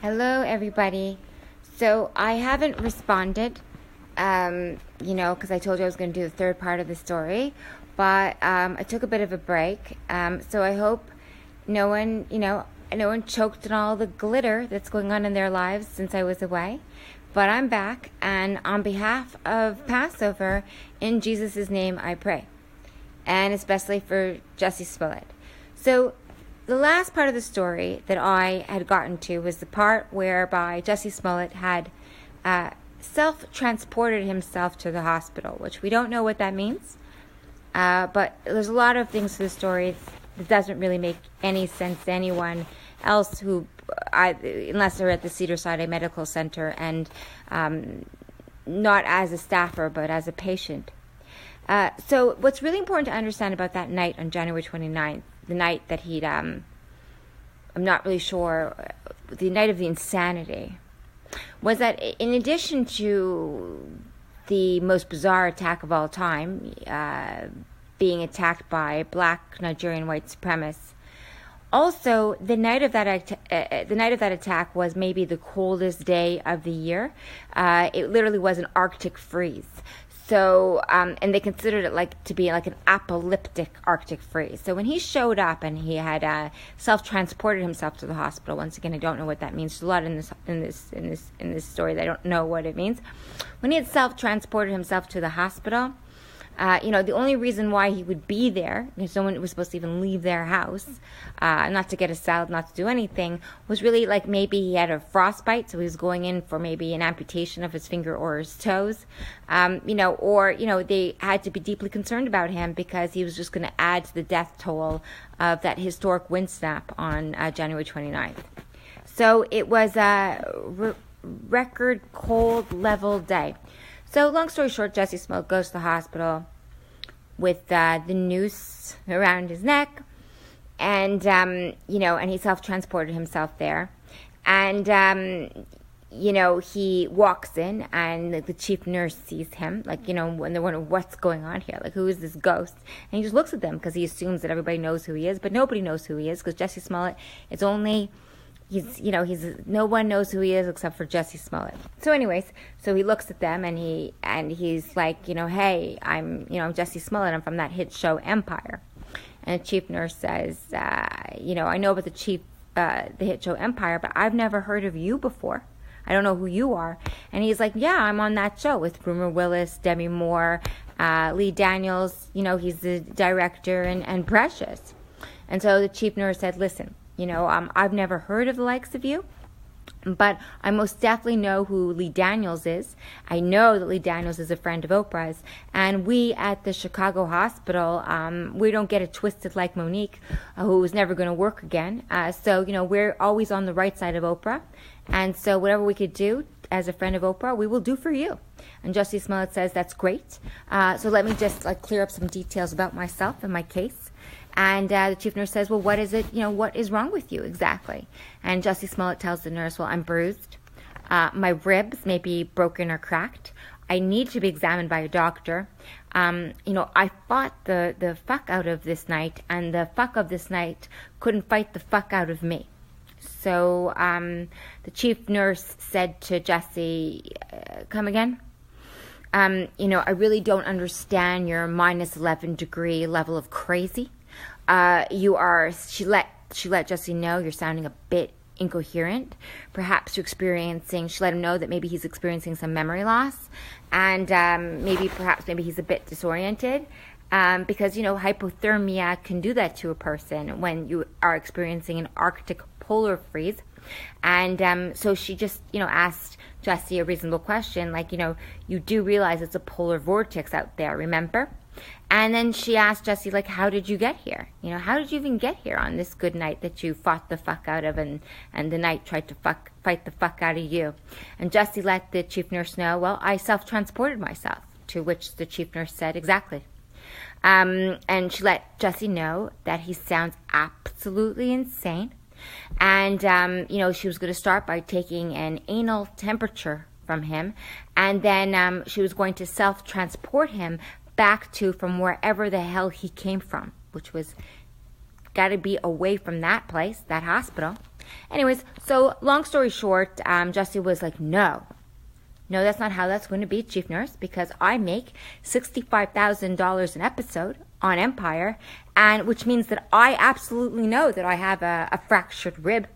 Hello, everybody. So I haven't responded, because I told you I was going to do the third part of the story, but I took a bit of a break. So I hope no one choked on all the glitter that's going on in their lives since I was away. But I'm back, and on behalf of Passover, in Jesus' name I pray, and especially for Jussie Smollett. So the last part of the story that I had gotten to was the part whereby Jussie Smollett had self-transported himself to the hospital, which we don't know what that means. But there's a lot of things to the story that doesn't really make any sense to anyone else unless they're at the Cedars-Sinai Medical Center and not as a staffer but as a patient. So what's really important to understand about that night on January 29th, the night that I'm not really sure, the night of the insanity, was that in addition to the most bizarre attack of all time, being attacked by black Nigerian white supremacists, also the night of that attack was maybe the coldest day of the year. It literally was an Arctic freeze. So, and they considered it to be an apocalyptic Arctic freeze. So when he showed up and he had self-transported himself to the hospital, once again, I don't know what that means. There's a lot in this story that I don't know what it means. When he had self-transported himself to the hospital, the only reason why he would be there, because no one was supposed to even leave their house, not to get a salad, not to do anything, was really maybe he had a frostbite, so he was going in for maybe an amputation of his finger or his toes, or they had to be deeply concerned about him because he was just going to add to the death toll of that historic wind snap on January 29th. So it was a record cold level day. So long story short, Jussie Smollett goes to the hospital with the noose around his neck, and and he self-transported himself there, and he walks in, and the chief nurse sees him, when they're wondering what's going on here, who is this ghost, and he just looks at them because he assumes that everybody knows who he is, but nobody knows who he is because Jussie Smollett is only. No one knows who he is except for Jussie Smollett. So anyways, so he looks at them and he's like, hey, I'm Jussie Smollett. I'm from that hit show Empire. And the chief nurse says, I know about the hit show Empire, but I've never heard of you before. I don't know who you are. And he's like, yeah, I'm on that show with Rumor Willis, Demi Moore, Lee Daniels. He's the director and Precious. And so the chief nurse said, listen, I've never heard of the likes of you, but I most definitely know who Lee Daniels is. I know that Lee Daniels is a friend of Oprah's, and we at the Chicago hospital, we don't get it twisted like Monique, who was never going to work again. So we're always on the right side of Oprah, and so whatever we could do as a friend of Oprah, we will do for you. And Jussie Smollett says, that's great. So let me just clear up some details about myself and my case. And the chief nurse says, well, what is it, what is wrong with you exactly? And Jussie Smollett tells the nurse, well, I'm bruised. My ribs may be broken or cracked. I need to be examined by a doctor. I fought the fuck out of this night, and the fuck of this night couldn't fight the fuck out of me. So the chief nurse said to Jussie, come again? I really don't understand your minus 11 degree level of crazy. She let Jussie know you're sounding a bit incoherent. Perhaps she let him know that maybe he's experiencing some memory loss, and maybe he's a bit disoriented, because, hypothermia can do that to a person when you are experiencing an Arctic polar freeze. And so she just, asked Jussie a reasonable question, you do realize it's a polar vortex out there, remember? And then she asked Jussie, how did you get here? How did you even get here on this good night that you fought the fuck out of, and the night tried to fight the fuck out of you? And Jussie let the chief nurse know, well, I self-transported myself, to which the chief nurse said, exactly. And she let Jussie know that he sounds absolutely insane. And, she was going to start by taking an anal temperature from him, and then she was going to self-transport him back from wherever the hell he came from, which was got to be away from that place, that hospital. Anyways, so long story short, Jussie was like, no, that's not how that's going to be, Chief Nurse, because I make $65,000 an episode on Empire, and which means that I absolutely know that I have a fractured rib.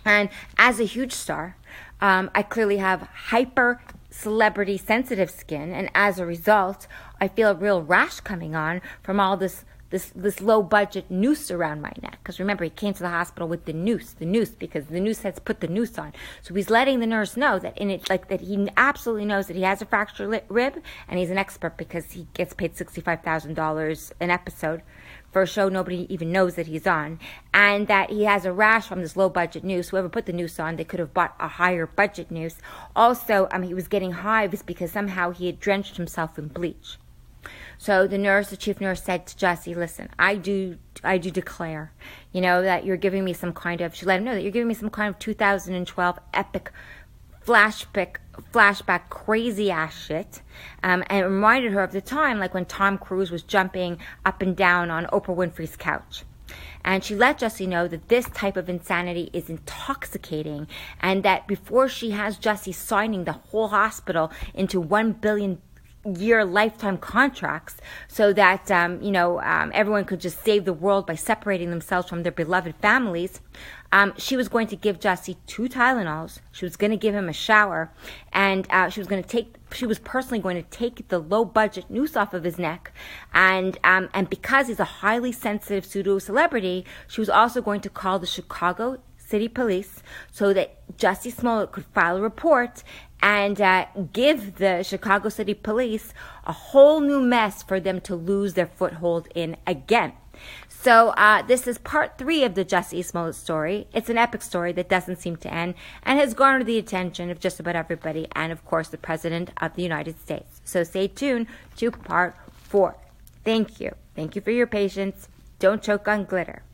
And as a huge star, I clearly have hyper celebrity sensitive skin, and as a result, I feel a real rash coming on from all this low budget noose around my neck. Because remember, he came to the hospital with the noose, because the noose has put the noose on. So he's letting the nurse know that that he absolutely knows that he has a fractured rib, and he's an expert because he gets paid $65,000 an episode for a show nobody even knows that he's on, and that he has a rash from this low budget noose. Whoever put the noose on, they could have bought a higher budget noose. Also, he was getting hives because somehow he had drenched himself in bleach. So the chief nurse said to Jussie, listen, I do declare, that you're giving me some kind of, she let him know that you're giving me some kind of 2012 epic flashback crazy ass shit, and it reminded her of the time like when Tom Cruise was jumping up and down on Oprah Winfrey's couch. And she let Jussie know that this type of insanity is intoxicating, and that before she has Jussie signing the whole hospital into $1 billion year lifetime contracts so that everyone could just save the world by separating themselves from their beloved families, she was going to give Jussie 2 Tylenols. She was going to give him a shower, and she was personally going to take the low budget noose off of his neck, and because he's a highly sensitive pseudo celebrity, she was also going to call the Chicago City Police so that Jussie Smollett could file a report and give the Chicago City Police a whole new mess for them to lose their foothold in again. So this is part 3 of the Jussie Smollett story. It's an epic story that doesn't seem to end and has garnered the attention of just about everybody and, of course, the President of the United States. So stay tuned to part 4. Thank you. Thank you for your patience. Don't choke on glitter.